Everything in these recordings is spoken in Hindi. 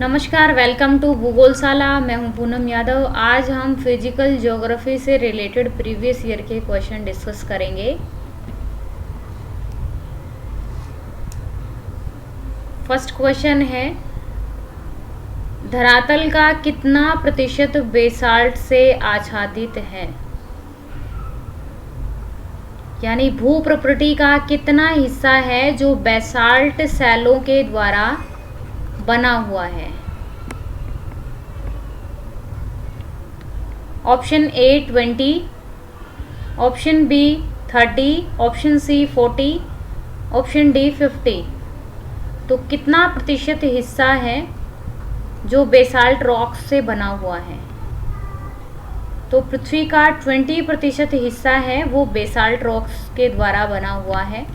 नमस्कार, वेलकम टू भूगोलशाला। मैं हूं पूनम यादव। आज हम फिजिकल ज्योग्राफी से रिलेटेड प्रीवियस ईयर के क्वेश्चन डिस्कस करेंगे। फर्स्ट क्वेश्चन है, धरातल का कितना प्रतिशत बेसाल्ट से आच्छादित है? यानी भू प्रॉपर्टी का कितना हिस्सा है जो बेसाल्ट सैलों के द्वारा बना हुआ है? Option A 20, option B 30, option C 40, option D 50। तो कितना प्रतिशत हिस्सा है जो बेसाल्ट रॉक से बना हुआ है? तो पृथ्वी का 20% हिस्सा है वो बेसाल्ट रॉक्स के द्वारा बना हुआ है।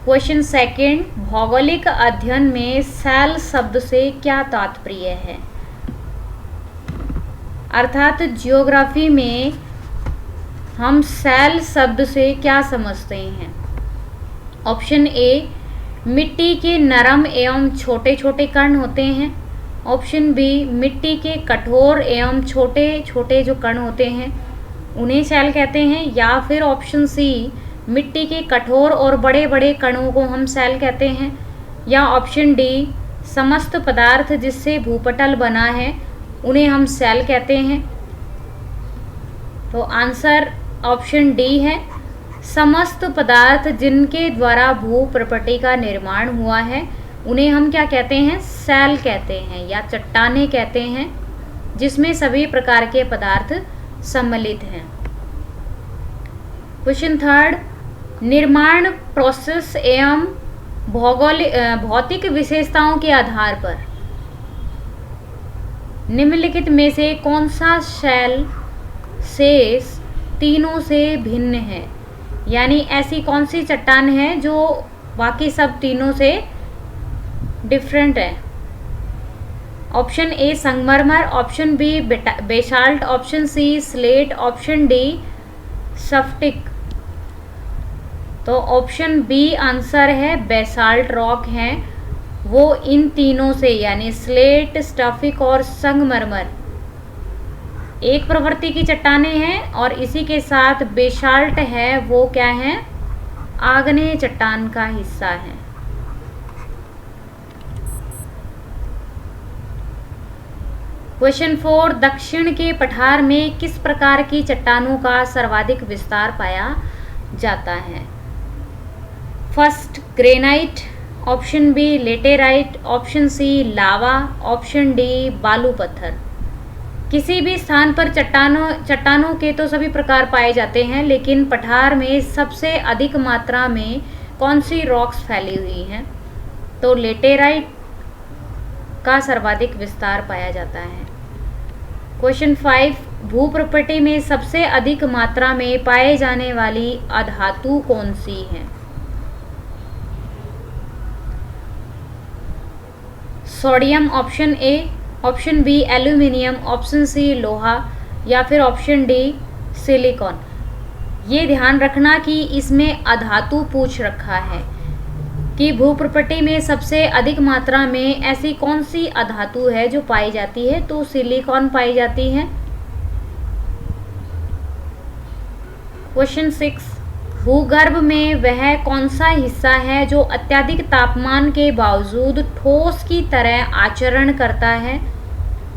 क्वेश्चन सेकंड, भौगोलिक अध्ययन में सैल शब्द से क्या तात्पर्य है? अर्थात जियोग्राफी में हम सैल शब्द से क्या समझते हैं? ऑप्शन ए, मिट्टी के नरम एवं छोटे छोटे कण होते हैं। ऑप्शन बी, मिट्टी के कठोर एवं छोटे छोटे जो कण होते हैं उन्हें सैल कहते हैं। या फिर ऑप्शन सी, मिट्टी के कठोर और बड़े बड़े कणों को हम सैल कहते हैं। या ऑप्शन डी, समस्त पदार्थ जिससे भूपटल बना है उन्हें हम सैल कहते हैं। तो आंसर ऑप्शन डी है। समस्त पदार्थ जिनके द्वारा भू प्रॉपर्टी का निर्माण हुआ है उन्हें हम क्या कहते हैं? सैल कहते हैं या चट्टानें कहते हैं, जिसमें सभी प्रकार के पदार्थ सम्मिलित हैं। क्वेश्चन थर्ड, निर्माण प्रोसेस एवं भौतिक विशेषताओं के आधार पर निम्नलिखित में से कौन सा शैल शेष तीनों से भिन्न है? यानी ऐसी कौन सी चट्टान है जो बाकी सब तीनों से डिफरेंट है? ऑप्शन ए संगमरमर, option B basalt, option C slate, option D स्फटिक। तो ऑप्शन बी आंसर है, बेसाल्ट रॉक हैं वो इन तीनों से यानी स्लेट, स्फटिक और संगमरमर एक प्रवृत्ति की चट्टानें हैं, और इसी के साथ बेसाल्ट है वो क्या है? आग्नेय चट्टान का हिस्सा है। क्वेश्चन 4, दक्षिण के पठार में किस प्रकार की चट्टानों का सर्वाधिक विस्तार पाया जाता है? First granite, option B laterite, option C lava, option D बालू पत्थर। किसी भी स्थान पर चट्टानों के तो सभी प्रकार पाए जाते हैं, लेकिन पठार में सबसे अधिक मात्रा में कौन सी रॉक्स फैली हुई हैं? तो लेटेराइट का सर्वाधिक विस्तार पाया जाता है। क्वेश्चन 5, भू प्रॉपर्टी में सबसे अधिक मात्रा में पाए जाने वाली अधातु कौन सी है? Sodium option A, option B aluminium, option C लोहा, या फिर ऑप्शन डी सिलिकॉन। ये ध्यान रखना कि इसमें अधातु पूछ रखा है कि भू प्रॉपर्टी में सबसे अधिक मात्रा में ऐसी कौन सी अधातु है जो पाई जाती है? तो सिलिकॉन पाई जाती है। क्वेश्चन 6, भूगर्भ में वह कौन सा हिस्सा है जो अत्यधिक तापमान के बावजूद ठोस की तरह आचरण करता है?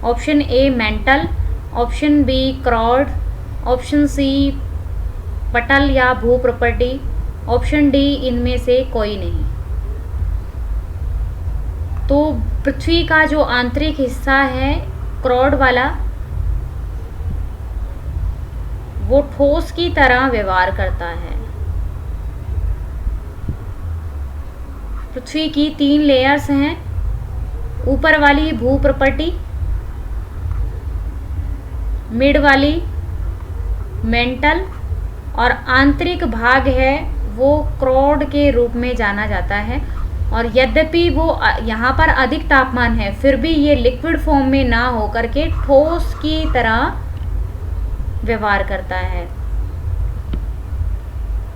Option A mantle, option B crust, option C पटल या भू प्रॉपर्टी, ऑप्शन डी इनमें से कोई नहीं। तो पृथ्वी का जो आंतरिक हिस्सा है क्रॉड वाला, वो ठोस की तरह व्यवहार करता है। पृथ्वी की 3 लेयर्स हैं। ऊपर वाली भू प्रॉपर्टी, मिड वाली मेंटल, और आंतरिक भाग है वो क्रॉड के रूप में जाना जाता है। और यद्यपि वो यहाँ पर अधिक तापमान है, फिर भी ये लिक्विड फॉर्म में ना होकर के ठोस की तरह व्यवहार करता है।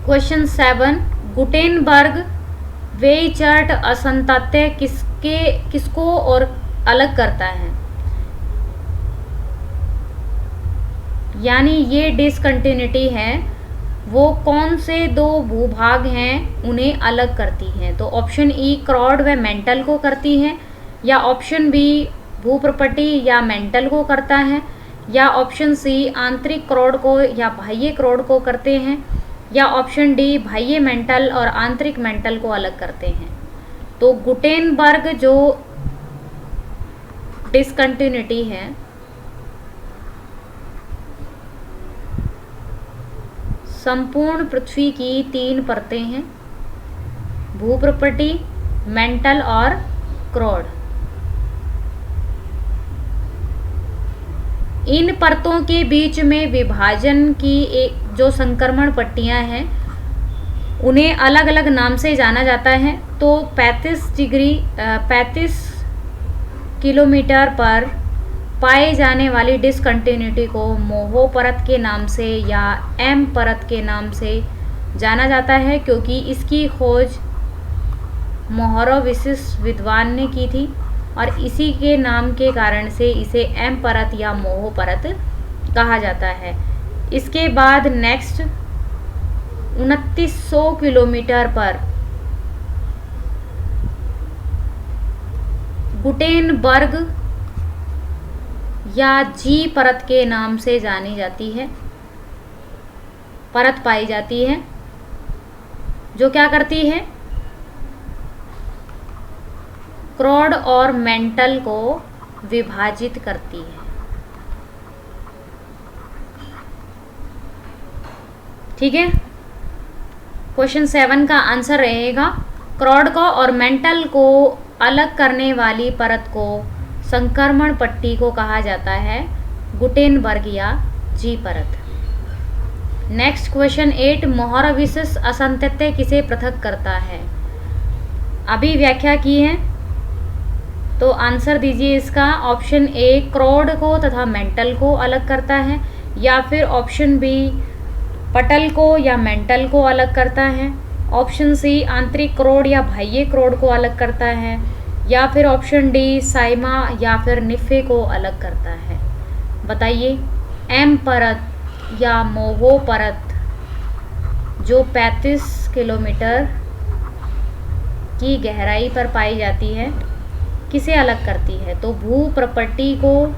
क्वेश्चन 7, गुटेनबर्ग वेइचर्ट असंतत्य किसको और अलग करता है, यानी ये डिसकंटिन्यूटी है वो कौन से दो भूभाग हैं उन्हें अलग करती हैं? तो ऑप्शन ई क्रॉड व मेंटल को करती है, या ऑप्शन बी भूप्रपटी या मेंटल को करता है, या ऑप्शन सी आंतरिक क्रॉड को या बाह्य क्रॉड को करते हैं, या ऑप्शन डी बाह्य मेंटल और आंतरिक मेंटल को अलग करते हैं। तो गुटेनबर्ग जो डिसकंटिन्यूटी है संपूर्ण पृथ्वी की 3 परतें हैं, भूप्रपटी, मेंटल और क्रॉड। इन परतों के बीच में विभाजन की एक जो संक्रमण पट्टियां हैं उन्हें अलग अलग नाम से जाना जाता है। तो 35 किलोमीटर पर पाए जाने वाली डिसकंटिन्यूटी को मोहो परत के नाम से या एम परत के नाम से जाना जाता है, क्योंकि इसकी खोज मोहोरोविसिस विद्वान ने की थी और इसी के नाम के कारण से इसे एम परत या मोहो परत कहा जाता है। इसके बाद नेक्स्ट 2900 किलोमीटर पर गुटेनबर्ग या जी परत के नाम से जानी जाती है परत पाई जाती है, जो क्या करती है क्रॉड और मेंटल को विभाजित करती है। ठीक है, क्वेश्चन 7 का आंसर रहेगा क्रॉड को और मेंटल को अलग करने वाली परत को संक्रमण पट्टी को कहा जाता है गुटेनबर्ग या जी परत। नेक्स्ट क्वेश्चन 8 मोहोरोविसिस असंतत्य किसे पृथक करता है? अभी व्याख्या की है तो आंसर दीजिए इसका। ऑप्शन ए क्रॉड को तथा मेंटल को अलग करता है, या फिर ऑप्शन बी पटल को या मेंटल को अलग करता है, ऑप्शन सी आंतरिक क्रॉड या बाह्य क्रॉड को अलग करता है, या फिर ऑप्शन डी साइमा या फिर निफे को अलग करता है। बताइए, एम परत या मोहो परत जो 35 किलोमीटर की गहराई पर पाई जाती है किसे अलग करती है? तो भू प्रपट्टी को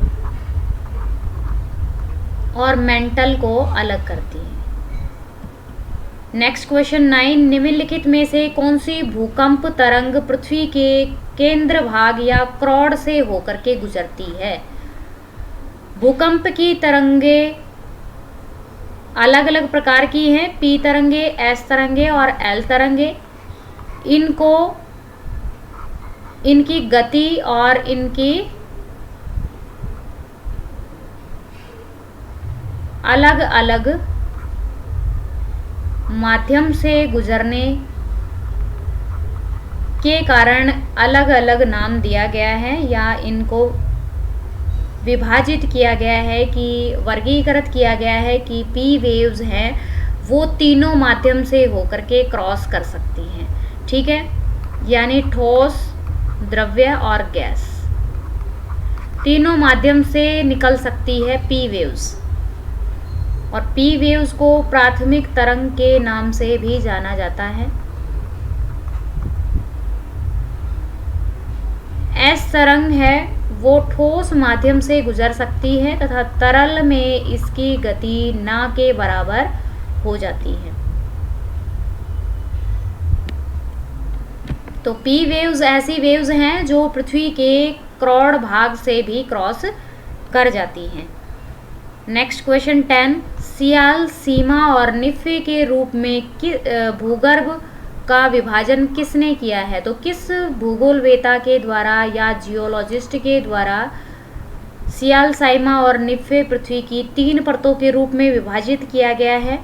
और मेंटल को अलग करती है। नेक्स्ट क्वेश्चन 9 निम्नलिखित में से कौन सी भूकंप तरंग पृथ्वी के केंद्र भाग या क्रॉड से होकर के गुजरती है? भूकंप की तरंगे अलग अलग प्रकार की हैं, पी तरंगे, एस तरंगे और एल तरंगे। इनको इनकी गति और इनकी अलग अलग माध्यम से गुजरने के कारण अलग अलग नाम दिया गया है या इनको विभाजित किया गया है कि वर्गीकृत किया गया है कि पी वेव्स हैं वो तीनों माध्यम से होकर के क्रॉस कर सकती हैं। ठीक है, यानी ठोस, द्रव्य और गैस तीनों माध्यम से निकल सकती है पी वेव्स। और पी वेव्स को प्राथमिक तरंग के नाम से भी जाना जाता है। एस तरंग है वो ठोस माध्यम से गुजर सकती है तथा तरल में इसकी गति ना के बराबर हो जाती है। तो पी वेव्स ऐसी वेव्स हैं जो पृथ्वी के क्रॉड भाग से भी क्रॉस कर जाती हैं। नेक्स्ट क्वेश्चन 10 सियाल, सीमा और निफे के रूप में भूगर्भ का विभाजन किसने किया है? तो किस भूगोलवेता के द्वारा या जियोलॉजिस्ट के द्वारा सियाल, साइमा और निफे पृथ्वी की 3 परतों के रूप में विभाजित किया गया है?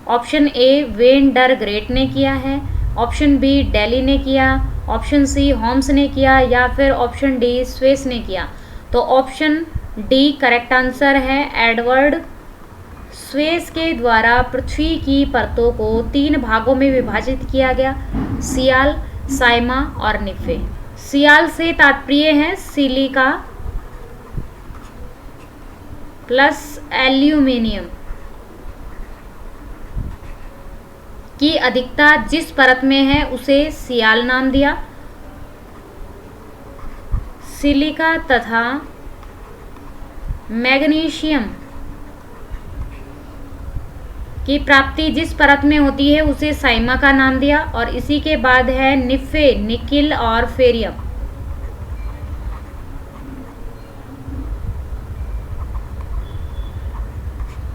ऑप्शन ए वेन डर ग्रेट ने किया है, ऑप्शन बी डेली ने किया, ऑप्शन सी होम्स ने किया, या फिर ऑप्शन डी स्वेस ने किया। तो ऑप्शन डी करेक्ट आंसर है। एडवर्ड स्वेस के द्वारा पृथ्वी की परतों को 3 भागों में विभाजित किया गया, सियाल, साइमा और निफे। सियाल से तात्पर्य है सिलिका प्लस एल्यूमिनियम की अधिकता जिस परत में है उसे सियाल नाम दिया। सिलिका तथा मैग्नीशियम की प्राप्ति जिस परत में होती है उसे साइमा का नाम दिया। और इसी के बाद है निफे, निकिल और फेरियम।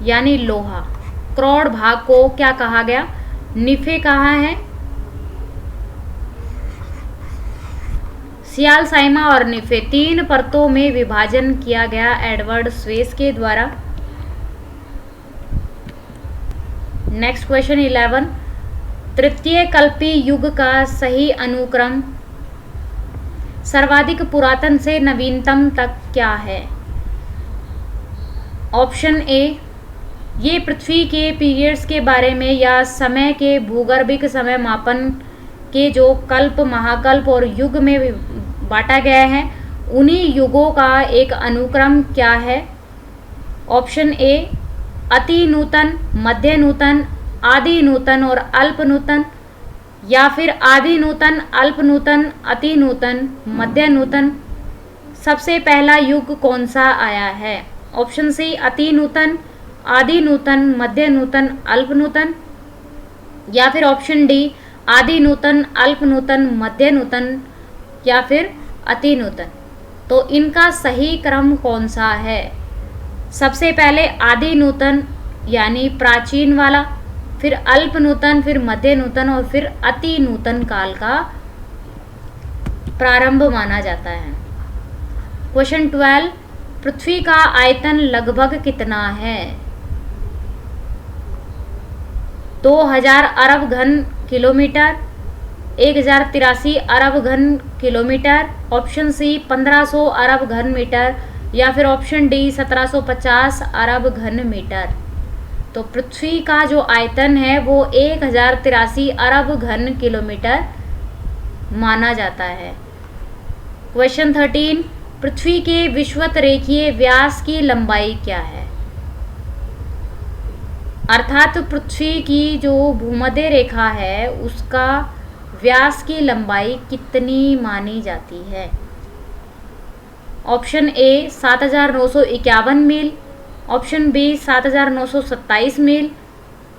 यानी लोहा। क्रोड भाग को क्या कहा गया? निफे कहा है। सियाल, साइमा और निफे 3 परतों में विभाजन किया गया एडवर्ड स्वेस के द्वारा। नेक्स्ट क्वेश्चन 11, तृतीय कल्पी युग का सही अनुक्रम सर्वाधिक पुरातन से नवीनतम तक क्या है? ऑप्शन ए, ये पृथ्वी के पीरियड्स के बारे में या समय के भूगर्भिक समय मापन के जो कल्प, महाकल्प और युग में बांटा गया है उन्हीं युगों का एक अनुक्रम क्या है? ऑप्शन ए, अति नूतन, मध्य नूतन, आदि नूतन और अल्प नूतन, या फिर आदि नूतन, अल्प नूतन, अति नूतन, मध्य नूतन। सबसे पहला युग कौन सा आया है? ऑप्शन सी, अति नूतन, आदि नूतन, मध्य नूतन, अल्प नूतन, या फिर ऑप्शन डी, आदि नूतन, अल्प नूतन, मध्य नूतन या फिर अति नूतन। तो इनका सही क्रम कौन सा है? सबसे पहले आदि नूतन यानी प्राचीन वाला, फिर अल्प नूतन, फिर मध्य नूतन और फिर अति नूतन काल का प्रारंभ माना जाता है। क्वेश्चन 12, पृथ्वी का आयतन लगभग कितना है? 2000 अरब घन किलोमीटर, 1083 अरब घन किलोमीटर, ऑप्शन सी 1500 अरब घन मीटर या फिर ऑप्शन डी 1750 अरब घन मीटर। तो पृथ्वी का जो आयतन है वो 1083 अरब घन किलोमीटर माना जाता है। क्वेश्चन 13, पृथ्वी के विषुवत रेखीय व्यास की लंबाई क्या है? अर्थात पृथ्वी की जो भूमध्य रेखा है उसका व्यास की लंबाई कितनी मानी जाती है? ऑप्शन ए 7951 मील, ऑप्शन बी 7927 मील,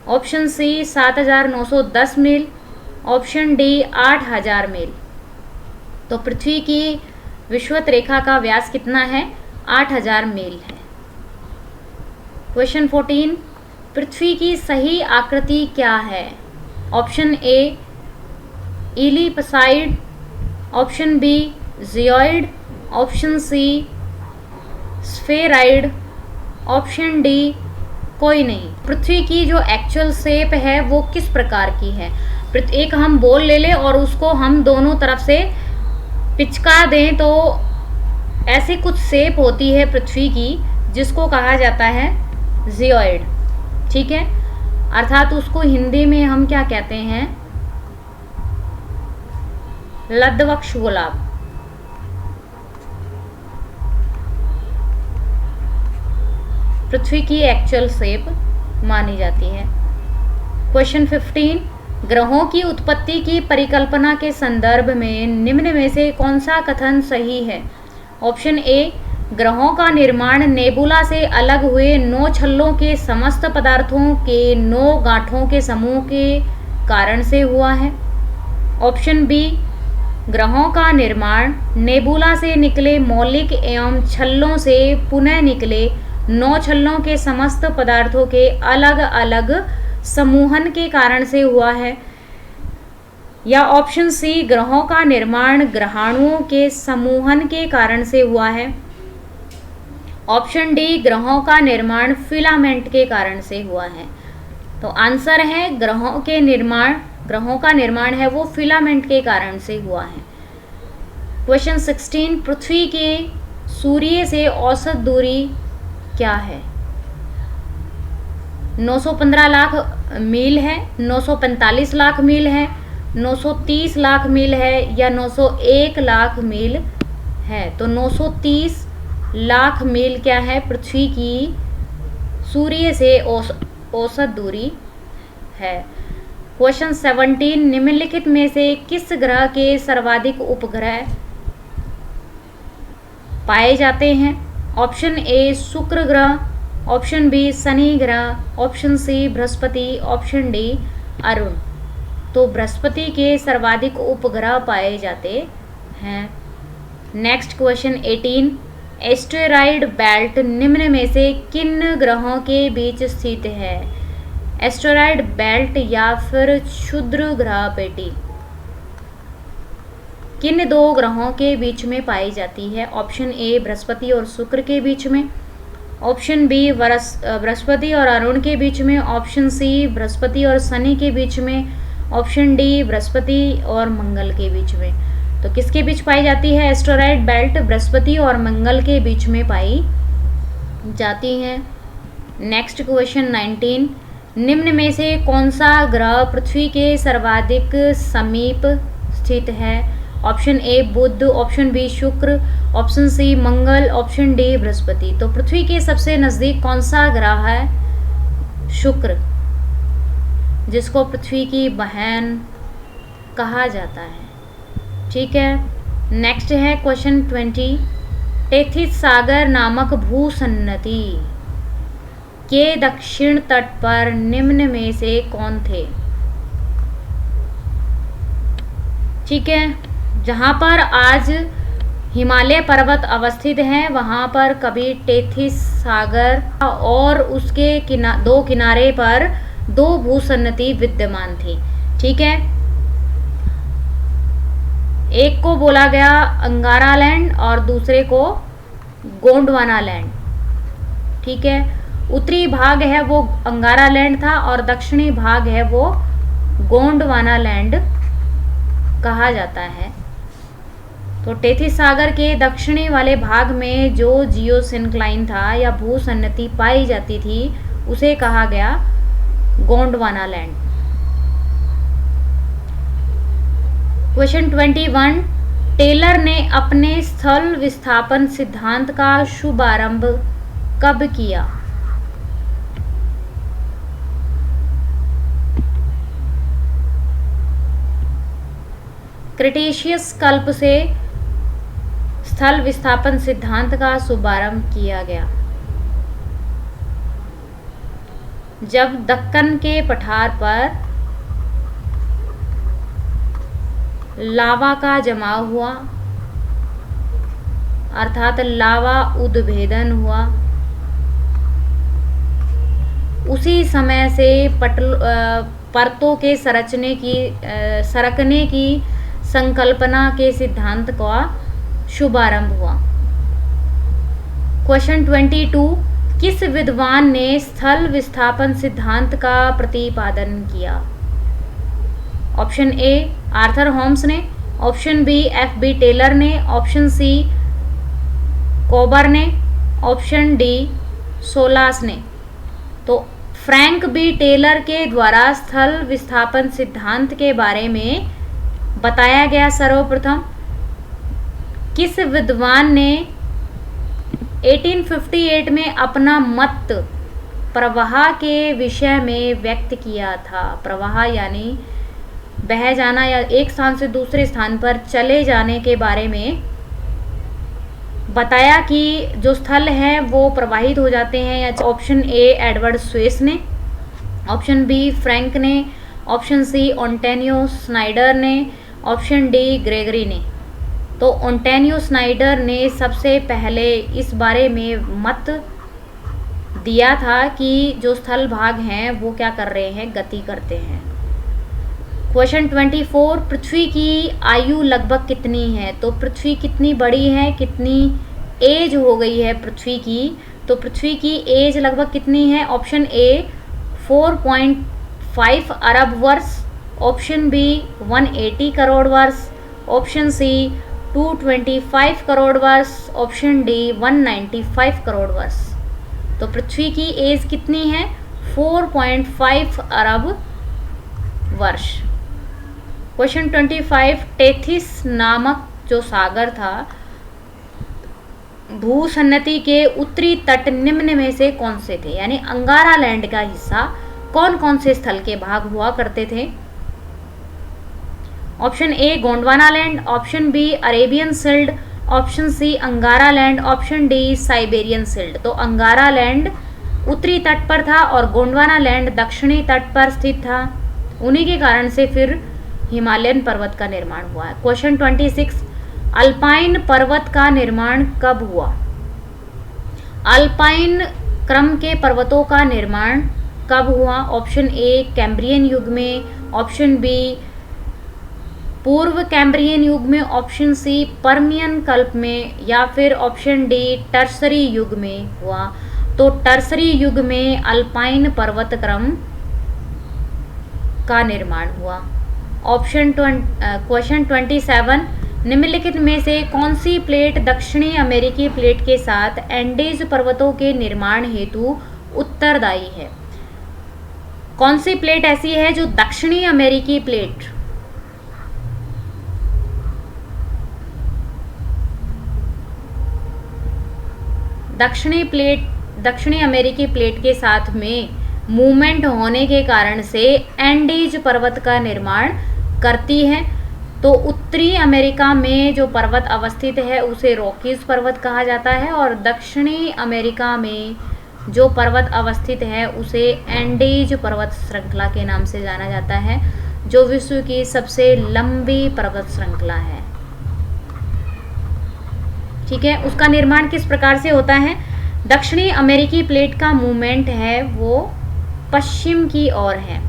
ऑप्शन सी 7910 मील, ऑप्शन डी 8000 मील। तो पृथ्वी की विषुवत रेखा का व्यास कितना है? 8000 मील है। क्वेश्चन 14, पृथ्वी की सही आकृति क्या है? Option A ellipsoid, option B geoid, option C spheroid, option D कोई नहीं। पृथ्वी की जो एक्चुअल शेप है वो किस प्रकार की है? एक हम बॉल ले लें और उसको हम दोनों तरफ से पिचका दें तो ऐसी कुछ शेप होती है पृथ्वी की जिसको कहा जाता है जियोइड। ठीक है, अर्थात उसको हिंदी में हम क्या कहते हैं? लद्धवक्ष गुलाब। पृथ्वी की एक्चुअल शेप मानी जाती है। क्वेश्चन 15, ग्रहों की उत्पत्ति की परिकल्पना के संदर्भ में निम्न में से कौन सा कथन सही है? ऑप्शन ए, ग्रहों का निर्माण नेबुला से अलग हुए 9 छल्लों के समस्त पदार्थों के 9 गांठों के समूह के कारण से हुआ है। ऑप्शन बी, ग्रहों का निर्माण नेबुला से निकले मौलिक एवं छल्लों से पुनः निकले 9 छल्लों के समस्त पदार्थों के अलग अलग समूहन के कारण से हुआ है। या ऑप्शन सी, ग्रहों का निर्माण ग्रहाणुओं के समूहन के कारण से हुआ है। ऑप्शन डी, ग्रहों का निर्माण फिलामेंट के कारण से हुआ है। तो आंसर है ग्रहों का निर्माण है वो फिलामेंट के कारण से हुआ है। क्वेश्चन 16, पृथ्वी के सूर्य से औसत दूरी क्या है? 915 लाख मील है, 945 लाख मील है, 930 लाख मील है या 901 लाख मील है? तो 930 लाख मील क्या है? पृथ्वी की सूर्य से औसत दूरी है। क्वेश्चन 17, निम्नलिखित में से किस ग्रह के सर्वाधिक उपग्रह पाए जाते हैं? ऑप्शन ए शुक्र ग्रह, ऑप्शन बी शनि ग्रह, ऑप्शन सी बृहस्पति, ऑप्शन डी अरुण। तो बृहस्पति के सर्वाधिक उपग्रह पाए जाते हैं। नेक्स्ट क्वेश्चन 18, एस्टेरॉयड बेल्ट निम्न में से किन ग्रहों के बीच स्थित है? एस्टेरॉयड बेल्ट या फिर क्षुद्र ग्रह पेटी किन दो ग्रहों के बीच में पाई जाती है? ऑप्शन ए बृहस्पति और शुक्र के बीच में, ऑप्शन बी बृहस्पति और अरुण के बीच में, ऑप्शन सी बृहस्पति और शनि के बीच में, ऑप्शन डी बृहस्पति और मंगल के बीच में। तो किसके बीच पाई जाती है एस्टेरॉयड बेल्ट? बृहस्पति और मंगल के बीच में पाई जाती है। नेक्स्ट क्वेश्चन 19, निम्न में से कौन सा ग्रह पृथ्वी के सर्वाधिक समीप स्थित है? ऑप्शन ए बुध, ऑप्शन बी शुक्र, ऑप्शन सी मंगल, ऑप्शन डी बृहस्पति। तो पृथ्वी के सबसे नज़दीक कौन सा ग्रह है? शुक्र, जिसको पृथ्वी की बहन कहा जाता है। ठीक है। नेक्स्ट है क्वेश्चन 20, टेथिस सागर नामक भूसन्नति के दक्षिण तट पर निम्न में से कौन थे? ठीक है, जहाँ पर आज हिमालय पर्वत अवस्थित हैं वहाँ पर कभी टेथिस सागर और उसके दो किनारे पर दो भूसन्नति विद्यमान थी। ठीक है, एक को बोला गया अंगारा लैंड और दूसरे को गोंडवाना लैंड। ठीक है, उत्तरी भाग है वो अंगारा लैंड था और दक्षिणी भाग है वो गोंडवाना लैंड कहा जाता है। तो टेथिस सागर के दक्षिणी वाले भाग में जो जियोसिंक्लाइन था या भूसन्नति पाई जाती थी उसे कहा गया गोंडवाना लैंड। क्वेश्चन 21, टेलर ने अपने स्थल विस्थापन सिद्धांत का शुभारंभ कब किया? क्रिटेशियस कल्प से स्थल विस्थापन सिद्धांत का शुभारंभ किया गया जब दक्कन के पठार पर लावा का जमाव हुआ, अर्थात लावा उद्भेदन हुआ। उसी समय से परतों के सरकने की संकल्पना के सिद्धांत का शुभारंभ हुआ। क्वेश्चन 22, किस विद्वान ने स्थल विस्थापन सिद्धांत का प्रतिपादन किया? ऑप्शन ए आर्थर होम्स ने, ऑप्शन बी एफ.बी. टेलर ने, ऑप्शन सी कोबर ने, ऑप्शन डी सोलास ने। तो फ्रैंक बी टेलर के द्वारा स्थल विस्थापन सिद्धांत के बारे में बताया गया सर्वप्रथम किस विद्वान ने 1858 में अपना मत प्रवाह के विषय में व्यक्त किया था? प्रवाह यानी बह जाना या एक स्थान से दूसरे स्थान पर चले जाने के बारे में बताया कि जो स्थल हैं वो प्रवाहित हो जाते हैं। या ऑप्शन ए एडवर्ड स्वेस ने, ऑप्शन बी फ्रैंक ने, ऑप्शन सी ओंटेनियो स्नाइडर ने, ऑप्शन डी ग्रेगरी ने। तो ओंटेनियो स्नाइडर ने सबसे पहले इस बारे में मत दिया था कि जो स्थल भाग हैं वो क्या कर रहे हैं, गति करते हैं। क्वेश्चन 24, पृथ्वी की आयु लगभग कितनी है? तो पृथ्वी कितनी बड़ी है, कितनी एज हो गई है पृथ्वी की? तो पृथ्वी की एज लगभग कितनी है? ऑप्शन ए 4.5 अरब वर्ष, ऑप्शन बी 180 करोड़ वर्ष, ऑप्शन सी 225 करोड़ वर्ष, ऑप्शन डी 195 करोड़ वर्ष। तो पृथ्वी की एज कितनी है? 4.5 अरब वर्ष। क्वेश्चन 25, टेथिस नामक जो सागर था, भूसन्नति के उत्तरी तट निम्न में से कौन से थे, यानी अंगारा लैंड का हिस्सा कौन कौन से स्थल के भाग हुआ करते थे। Option A Gondwana land, option B Arabian shield, option C Angara land, option D Siberian shield. तो अंगारा लैंड उत्तरी तट पर था और गोंडवाना लैंड दक्षिणी तट पर स्थित था, उन्हीं के कारण से फिर हिमालयन पर्वत का निर्माण हुआ है। क्वेश्चन 26, अल्पाइन पर्वत का निर्माण कब हुआ। अल्पाइन क्रम के पर्वतों का निर्माण कब हुआ। ऑप्शन ए कैम्ब्रियन युग में, ऑप्शन बी पूर्व कैम्ब्रियन युग में, ऑप्शन सी पर्मियन कल्प में, या फिर ऑप्शन डी टर्सरी युग में हुआ। तो टर्सरी युग में अल्पाइन पर्वत क्रम का निर्माण हुआ। क्वेश्चन 27, निम्नलिखित में से कौन सी प्लेट दक्षिणी अमेरिकी प्लेट के साथ एंडीज पर्वतों के निर्माण हेतु उत्तरदायी है। कौन सी प्लेट ऐसी है जो दक्षिणी अमेरिकी प्लेट दक्षिणी अमेरिकी प्लेट के साथ में मूवमेंट होने के कारण से एंडीज पर्वत का निर्माण करती है। तो उत्तरी अमेरिका में जो पर्वत अवस्थित है उसे रॉकीज पर्वत कहा जाता है और दक्षिणी अमेरिका में जो पर्वत अवस्थित है उसे एंडीज पर्वत श्रृंखला के नाम से जाना जाता है, जो विश्व की सबसे लंबी पर्वत श्रृंखला है। ठीक है, उसका निर्माण किस प्रकार से होता है। दक्षिणी अमेरिकी प्लेट का मूवमेंट है वो पश्चिम की ओर है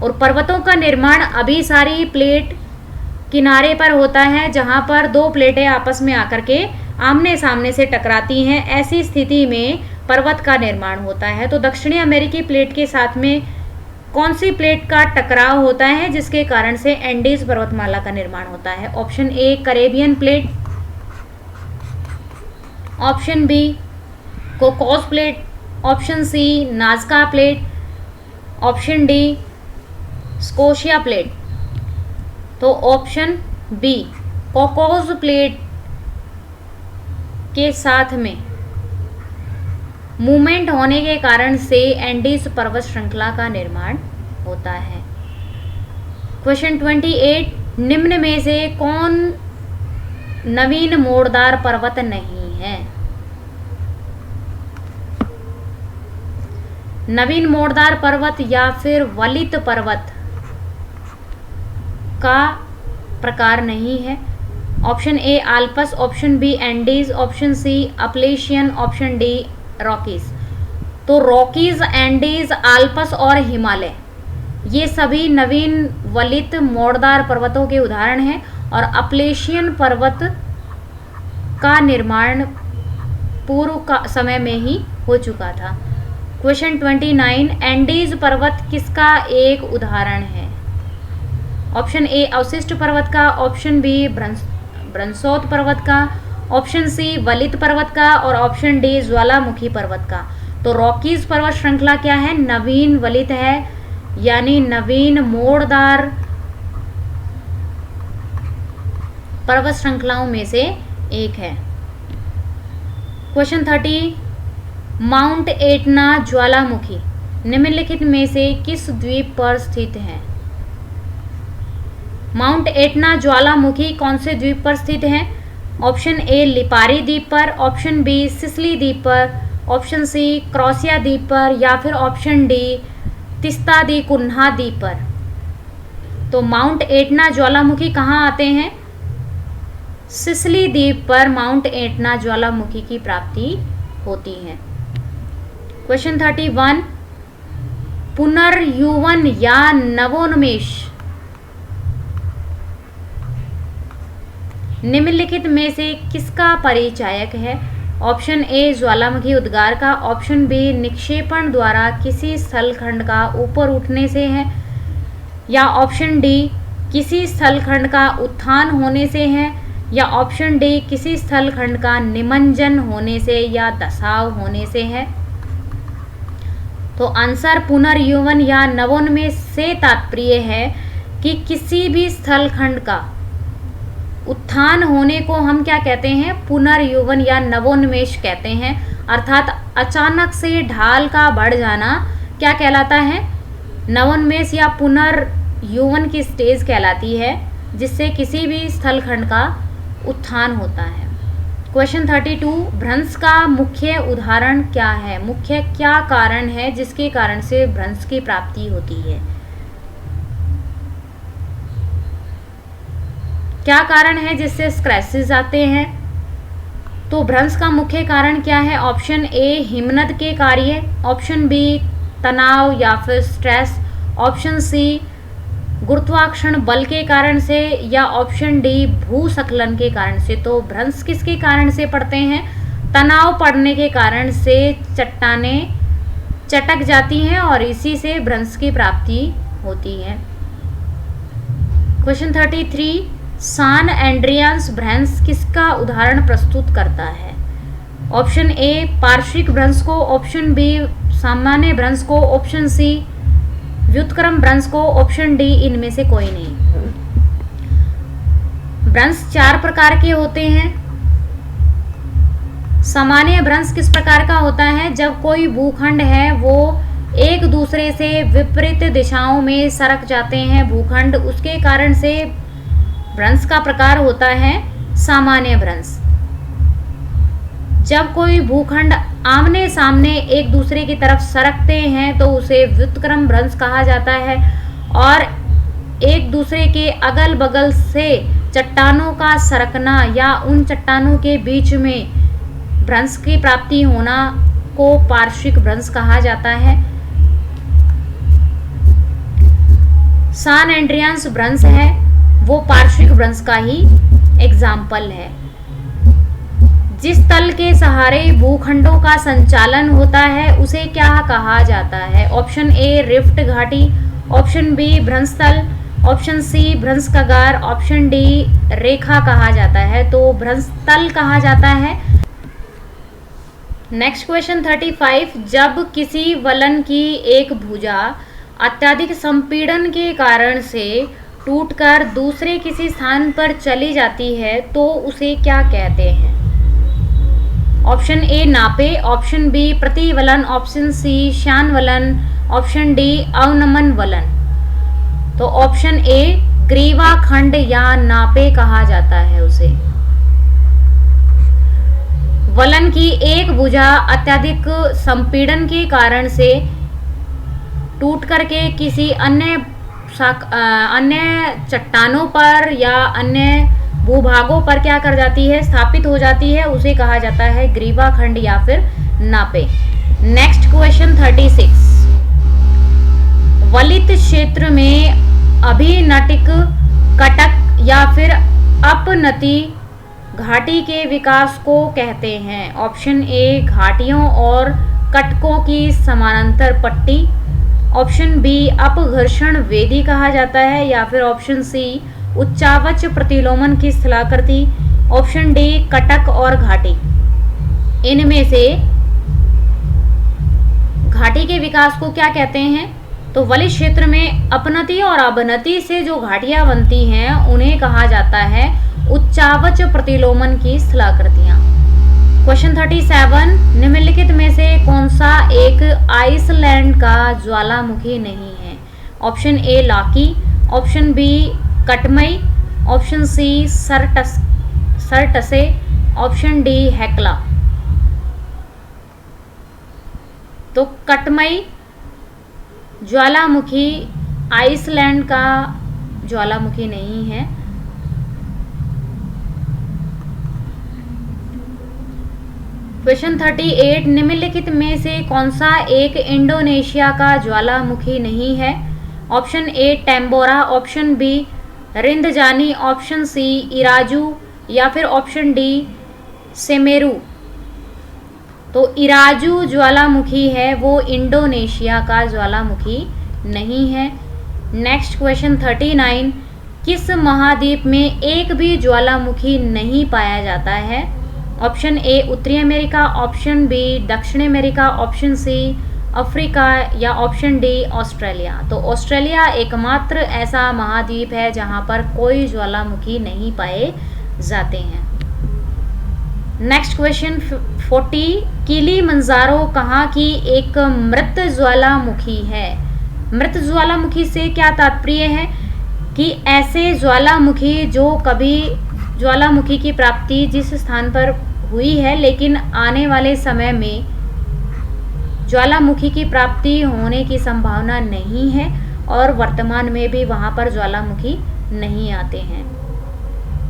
और पर्वतों का निर्माण अभिसारी प्लेट किनारे पर होता है, जहां पर दो प्लेटें आपस में आकर के आमने सामने से टकराती हैं। ऐसी स्थिति में पर्वत का निर्माण होता है। तो दक्षिणी अमेरिकी प्लेट के साथ में कौन सी प्लेट का टकराव होता है जिसके कारण से एंडीज पर्वतमाला का निर्माण होता है। Option A Caribbean plate, option B Cocos plate, option C Nazca plate, option D Scotia plate. तो ऑप्शन बी कोकोस प्लेट के साथ में मूवमेंट होने के कारण से एंडीज पर्वत श्रृंखला का निर्माण होता है। क्वेश्चन 28, निम्न में से कौन नवीन मोड़दार पर्वत नहीं है। नवीन मोड़दार पर्वत या फिर वलित पर्वत का प्रकार नहीं है। Option A Alps, option B Andes, option C Appalachian, option D Rockies. तो रॉकीज, एंडीज, आल्पस और हिमालय ये सभी नवीन वलित मोड़दार पर्वतों के उदाहरण हैं और अपलेशियन पर्वत का निर्माण पूर्व का समय में ही हो चुका था। क्वेश्चन 29, एंडीज पर्वत किसका एक उदाहरण है। ऑप्शन ए अवशिष्ट पर्वत का, ऑप्शन बी ब्रंसोत पर्वत का, ऑप्शन सी वलित पर्वत का और ऑप्शन डी ज्वालामुखी पर्वत का। तो रॉकीज पर्वत श्रृंखला क्या है, नवीन वलित है, यानी नवीन मोड़दार पर्वत श्रृंखलाओं में से एक है। क्वेश्चन 30, माउंट एटना ज्वालामुखी निम्नलिखित में से किस द्वीप पर स्थित है। माउंट एटना ज्वालामुखी कौन से द्वीप पर स्थित है। ऑप्शन ए लिपारी द्वीप पर, ऑप्शन बी सिसली द्वीप पर, ऑप्शन सी क्रॉसिया द्वीप पर या फिर ऑप्शन डी तिस्ता दी कुन्हा द्वीप पर। तो माउंट एटना ज्वालामुखी कहाँ आते हैं, सिसली द्वीप पर माउंट एटना ज्वालामुखी की प्राप्ति होती है। क्वेश्चन 31, पुनर्युवन या नवोन्मेष निम्नलिखित में से किसका परिचायक है। ऑप्शन ए ज्वालामुखी उद्गार का, ऑप्शन बी निक्षेपण द्वारा किसी स्थलखंड का ऊपर उठने से है, या ऑप्शन डी किसी स्थलखंड का उत्थान होने से है, या ऑप्शन डी किसी स्थलखंड का निमज्जन होने से या धसाव होने से है। तो आंसर पुनर्युवन या नवोन्मेष से तात्पर्य है कि किसी भी स्थलखंड का उत्थान होने को हम क्या कहते हैं? पुनर्यौवन या नवोन्मेष कहते हैं। अर्थात अचानक से ढाल का बढ़ जाना क्या कहलाता है? नवोन्मेष या पुनर्यौवन की स्टेज कहलाती है, जिससे किसी भी स्थलखंड का उत्थान होता है। क्वेश्चन 32, भ्रंश का मुख्य उदाहरण क्या है? मुख्य क्या कारण है जिसके कारण से भ्रंश की प्राप्ति होती है? क्या कारण है जिससे स्क्रैचेस आते हैं? तो भ्रंश का मुख्य कारण क्या है? ऑप्शन ए हिमनद के कार्य, ऑप्शन बी तनाव या फिर स्ट्रेस, ऑप्शन सी गुरुत्वाकर्षण बल के कारण से, या ऑप्शन डी भूस्खलन के कारण से। तो भ्रंश किसके कारण से पड़ते हैं? तनाव पड़ने के कारण से चट्टानें चटक जाती हैं और इसी से भ्रंश की प्राप्ति होती है। क्वेश्चन 33, सान एंड्रियास भ्रंश किसका उदाहरण प्रस्तुत करता है? ऑप्शन ए पार्श्विक भ्रंश को, ऑप्शन बी सामान्य भ्रंश को, ऑप्शन सी व्युत्क्रम भ्रंश को, ऑप्शन डी इनमें से कोई नहीं। भ्रंश 4 प्रकार के होते हैं। सामान्य भ्रंश किस प्रकार का होता है? जब कोई भूखंड है वो एक दूसरे से विपरीत दिशाओं में सरक जाते हैं भूखंड, उसके कारण से भ्रंश का प्रकार होता है सामान्य भ्रंश। जब कोई भूखंड आमने सामने एक दूसरे की तरफ सरकते हैं तो उसे व्युत्क्रम भ्रंश कहा जाता है, और एक दूसरे के अगल बगल से चट्टानों का सरकना या उन चट्टानों के बीच में भ्रंश की प्राप्ति होना को पार्श्विक भ्रंश कहा जाता है। सान एंड्रियास भ्रंश है वो पार्श्विक भ्रंश का ही एग्जाम्पल है। जिस तल के सहारे भूखंडों का संचालन होता है उसे क्या कहा जाता है? ऑप्शन ए रिफ्ट घाटी, ऑप्शन बी भ्रंश तल, ऑप्शन सी भ्रंश कगार, ऑप्शन डी रेखा कहा जाता है। तो भ्रंश तल कहा जाता है। नेक्स्ट क्वेश्चन 35, जब किसी वलन की एक भुजा अत्यधिक संपीड़न के कारण से टूटकर दूसरे किसी स्थान पर चली जाती है तो उसे क्या कहते हैं? Option A nappe, option B प्रतिवलन, ऑप्शन सी श्यान वलन, ऑप्शन डी अवनमन वलन। तो ऑप्शन ए ग्रीवा खंड या नापे कहा जाता है उसे। वलन की एक भुजा अत्यधिक संपीड़न के कारण से टूट करके किसी अन्य चट्टानों पर या अन्य भूभागों पर क्या कर जाती है? स्थापित हो जाती है, उसे कहा जाता है ग्रीवा खंड या फिर नापे। नेक्स्ट क्वेश्चन 36, वलित क्षेत्र में अभिनटिक कटक या फिर अपनति घाटी के विकास को कहते हैं। ऑप्शन ए घाटियों और कटकों की समानांतर पट्टी, ऑप्शन बी अपघर्षण वेदी कहा जाता है, या फिर ऑप्शन सी उच्चावच प्रतिलोमन की स्थलाकृति, ऑप्शन डी कटक और घाटी। इनमें से घाटी के विकास को क्या कहते हैं? तो वलित क्षेत्र में अपनति और अवनति से जो घाटियां बनती हैं उन्हें कहा जाता है उच्चावच प्रतिलोमन की स्थलाकृतियां। क्वेश्चन 37, निम्नलिखित में से कौन सा एक आइसलैंड का ज्वालामुखी नहीं है? Option A Laki, option B Katmai, option C Surtsey, option D Hekla. तो कटमई ज्वालामुखी आइसलैंड का ज्वालामुखी नहीं है। क्वेश्चन 38, निम्नलिखित में से कौन सा एक इंडोनेशिया का ज्वालामुखी नहीं है? Option A Tambora, option B Rinjani, option C Irazu, या फिर ऑप्शन डी सेमेरू। तो इराजू ज्वालामुखी है वो इंडोनेशिया का ज्वालामुखी नहीं है। नेक्स्ट क्वेश्चन 39, किस महाद्वीप में एक भी ज्वालामुखी नहीं पाया जाता है? ऑप्शन ए उत्तरी अमेरिका, ऑप्शन बी दक्षिण अमेरिका, ऑप्शन सी अफ्रीका या ऑप्शन डी ऑस्ट्रेलिया। तो ऑस्ट्रेलिया एकमात्र ऐसा महाद्वीप है जहां पर कोई ज्वालामुखी नहीं पाए जाते हैं। नेक्स्ट क्वेश्चन 40, किलिमंजारो कहाँ की एक मृत ज्वालामुखी है? मृत ज्वालामुखी से क्या तात्पर्य है कि ऐसे ज्वालामुखी जो कभी ज्वालामुखी की प्राप्ति जिस स्थान पर हुई है लेकिन आने वाले समय में ज्वालामुखी की प्राप्ति होने की संभावना नहीं है और वर्तमान में भी वहां पर ज्वालामुखी नहीं आते हैं।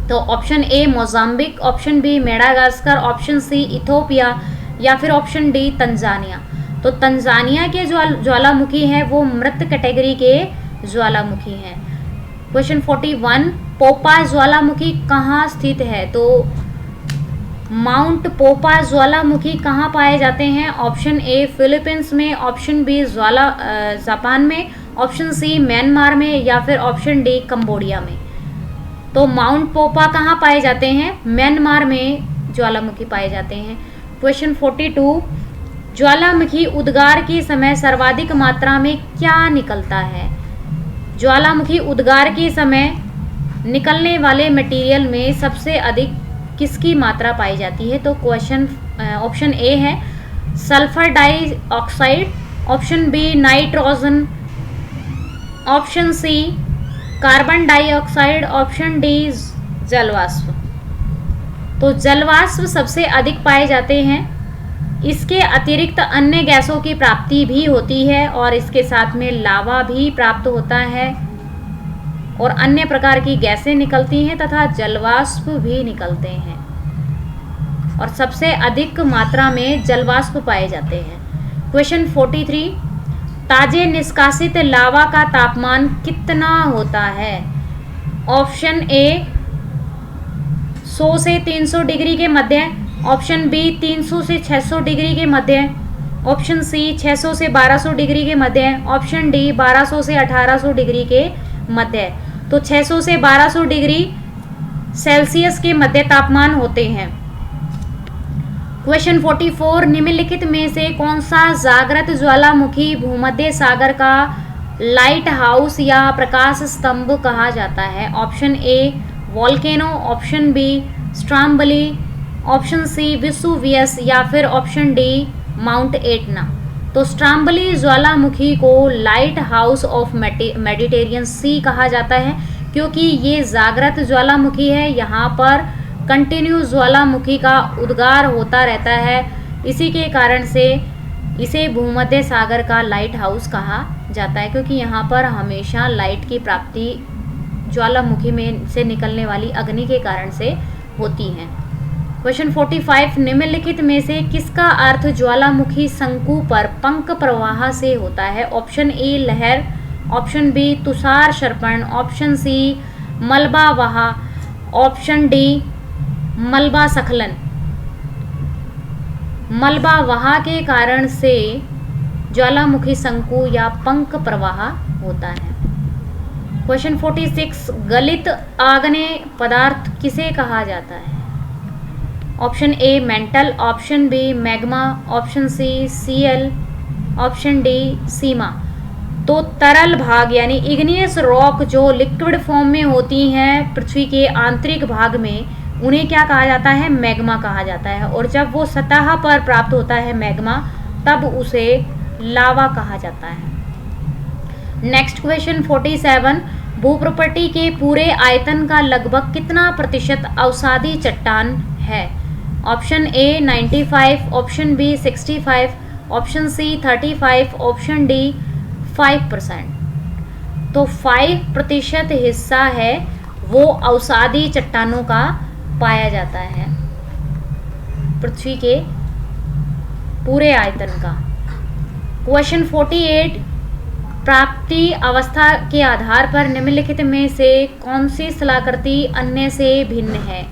तो option A Mozambique, option B Madagascar, option C Ethiopia या फिर ऑप्शन डी तंजानिया। तो तंजानिया के ज्वालामुखी हैं वो मृत कैटेगरी के ज्वालामुखी हैं। क्वेश्चन 41, पोपा ज्वालामुखी कहाँ स्थित है? तो माउंट पोपा ज्वालामुखी कहाँ पाए जाते हैं? ऑप्शन ए फिलीपींस में, ऑप्शन बी जापान में, ऑप्शन सी म्यांमार में या फिर ऑप्शन डी कंबोडिया में। तो माउंट पोपा कहाँ पाए जाते हैं? म्यांमार में ज्वालामुखी पाए जाते हैं। क्वेश्चन 42, ज्वालामुखी उद्गार के समय सर्वाधिक मात्रा में क्या निकलता है? ज्वालामुखी उद्गार के समय निकलने वाले मटेरियल में सबसे अधिक किसकी मात्रा पाई जाती है? तो क्वेश्चन ऑप्शन ए है sulphur dioxide, option B nitrogen, option C carbon dioxide, option D जलवाष्प। तो जलवाष्प सबसे अधिक पाए जाते हैं। इसके अतिरिक्त अन्य गैसों की प्राप्ति भी होती है और इसके साथ में लावा भी प्राप्त होता है और अन्य प्रकार की गैसें निकलती हैं तथा जलवाष्प भी निकलते हैं और सबसे अधिक मात्रा में जलवाष्प पाए जाते हैं। क्वेश्चन 43, ताजे निष्कासित लावा का तापमान कितना होता है? ऑप्शन ए 100 से 300 डिग्री के मध्य, ऑप्शन बी 300 से 600 डिग्री के मध्य, ऑप्शन सी 600 से 1200 डिग्री के मध्य, ऑप्शन डी 1200 से 1800 डिग्री के मध्य। तो 600 से 1200 डिग्री सेल्सियस के मध्य तापमान होते हैं। क्वेश्चन 44, निम्नलिखित में से कौन सा जागृत ज्वालामुखी भूमध्य सागर का लाइट हाउस या प्रकाश स्तंभ कहा जाता है? Option A volcano, option B Stromboli, option C Vesuvius या फिर ऑप्शन डी माउंट एटना। तो स्ट्राम्बली ज्वालामुखी को लाइट हाउस ऑफ मेडिटेरियन सी कहा जाता है क्योंकि ये जागृत ज्वालामुखी है। यहाँ पर कंटिन्यू ज्वालामुखी का उद्गार होता रहता है, इसी के कारण से इसे भूमध्य सागर का लाइट हाउस कहा जाता है क्योंकि यहाँ पर हमेशा लाइट की प्राप्ति ज्वालामुखी में से निकलने वाली अग्नि के कारण से होती है। क्वेश्चन 45, निम्नलिखित में से किसका अर्थ ज्वालामुखी शंकु पर पंख प्रवाह से होता है? ऑप्शन ए लहर, ऑप्शन बी तुषार सर्पण, ऑप्शन सी मलबा वहा, ऑप्शन डी मलबा स्खलन। मलबा वहा के कारण से ज्वालामुखी शंकु या पंख प्रवाह होता है। क्वेश्चन 46, गलित आग्नेय पदार्थ किसे कहा जाता है? Option A mantle, option B magma, option C sial, option D sima. तो तरल भाग यानी इग्नियस रॉक जो लिक्विड फॉर्म में होती हैं पृथ्वी के आंतरिक भाग में, उन्हें क्या कहा जाता है? मैग्मा कहा जाता है। और जब वो सतह पर प्राप्त होता है मैग्मा, तब उसे लावा कहा जाता है। नेक्स्ट क्वेश्चन 47, भूप्रपट्टी के पूरे आयतन का लगभग कितना प्रतिशत अवसादी चट्टान है? Option A 95, option B 65, option C 35, option D 5%। तो 5% हिस्सा है वो अवसादी चट्टानों का पाया जाता है पृथ्वी के पूरे आयतन का। क्वेश्चन 48, प्राप्ति अवस्था के आधार पर निम्नलिखित में से कौन सी स्थलाकृति अन्य से भिन्न है?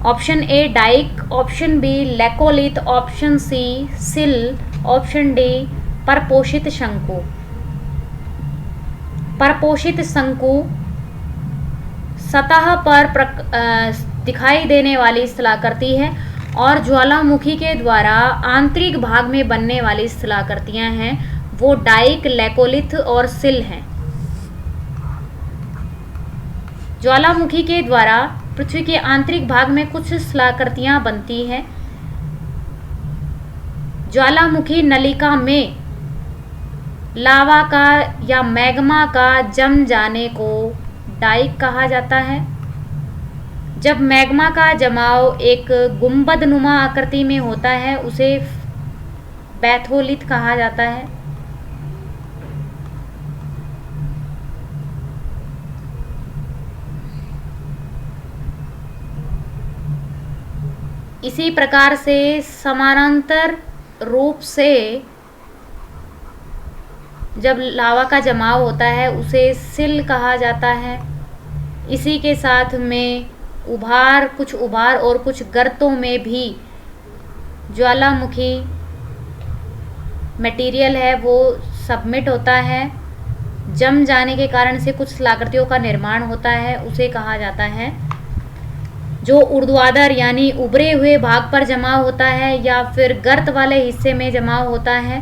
Option A dyke, option B laccolith, option C sill, option D परपोषित शंकु। परपोषित शंकु सतह पर दिखाई देने वाली स्थलाकृति है और ज्वालामुखी के द्वारा आंतरिक भाग में बनने वाली शिलाकृतियां हैं वो डाइक, लेकोलिथ और सिल हैं। ज्वालामुखी के द्वारा पृथ्वी के आंतरिक भाग में कुछ शिलाकृतियां बनती हैं। ज्वालामुखी नलिका में लावा का या मैग्मा का जम जाने को डाइक कहा जाता है। जब मैग्मा का जमाव एक गुंबदनुमा आकृति में होता है उसे बैथोलिथ कहा जाता है। इसी प्रकार से समानांतर रूप से जब लावा का जमाव होता है उसे सिल कहा जाता है। इसी के साथ में कुछ उभार और कुछ गर्तों में भी ज्वालामुखी मटेरियल है वो सबमिट होता है। जम जाने के कारण से कुछ शिलाकृतियों का निर्माण होता है, उसे कहा जाता है। जो ऊर्ध्वाधर यानी उभरे हुए भाग पर जमा होता है या फिर गर्त वाले हिस्से में जमा होता है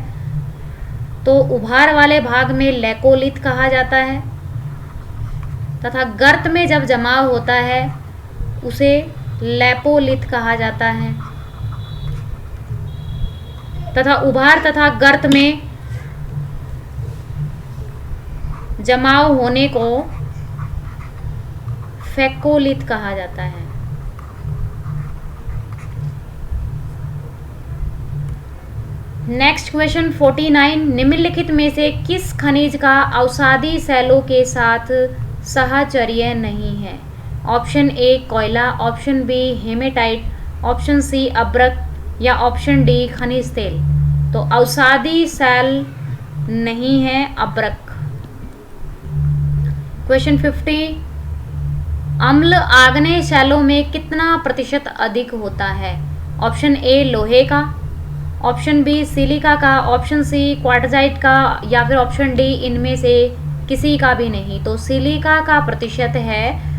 तो उभार वाले भाग में लेकोलिथ कहा जाता है, तथा गर्त में जब जमा होता है उसे लेपोलिथ कहा जाता है, तथा उभार तथा गर्त में जमाव होने को फेकोलिथ कहा जाता है। नेक्स्ट क्वेश्चन 49, निम्नलिखित में से किस खनिज का औषधि सेलों के साथ साहचर्य नहीं है? ऑप्शन ए कोयला, option B hematite, option C अब्रक या ऑप्शन डी खनिज तेल। तो औषधि सेल नहीं है अब्रक। क्वेश्चन 50, अम्ल आग्नेय शैलों में कितना प्रतिशत अधिक होता है? ऑप्शन ए लोहे का, ऑप्शन बी सिलिका का, ऑप्शन सी क्वार्टजाइट का या फिर ऑप्शन डी इनमें से किसी का भी नहीं। तो सिलिका का प्रतिशत है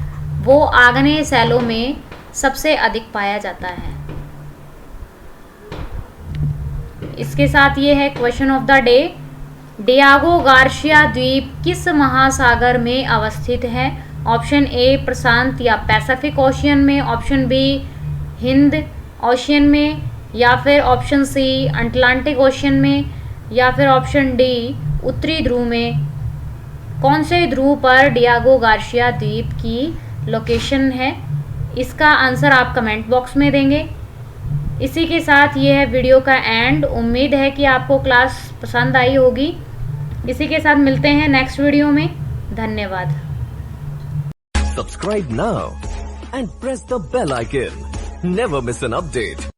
वो आग्नेय शैलों में सबसे अधिक पाया जाता है। इसके साथ ये है question of the day, Diego Garcia द्वीप किस महासागर में अवस्थित है? ऑप्शन ए प्रशांत या पैसिफिक ओशियन में, ऑप्शन बी हिंद ओशियन में या फिर ऑप्शन सी अटलांटिक ओशियन में या फिर ऑप्शन डी उत्तरी ध्रुव में। कौन से ध्रुव पर डियागो गार्सिया द्वीप की लोकेशन है? इसका आंसर आप कमेंट बॉक्स में देंगे। इसी के साथ ये है वीडियो का एंड। उम्मीद है कि आपको क्लास पसंद आई होगी। इसी के साथ मिलते हैं नेक्स्ट वीडियो में। धन्यवाद। Subscribe now and press the bell icon. Never miss an update.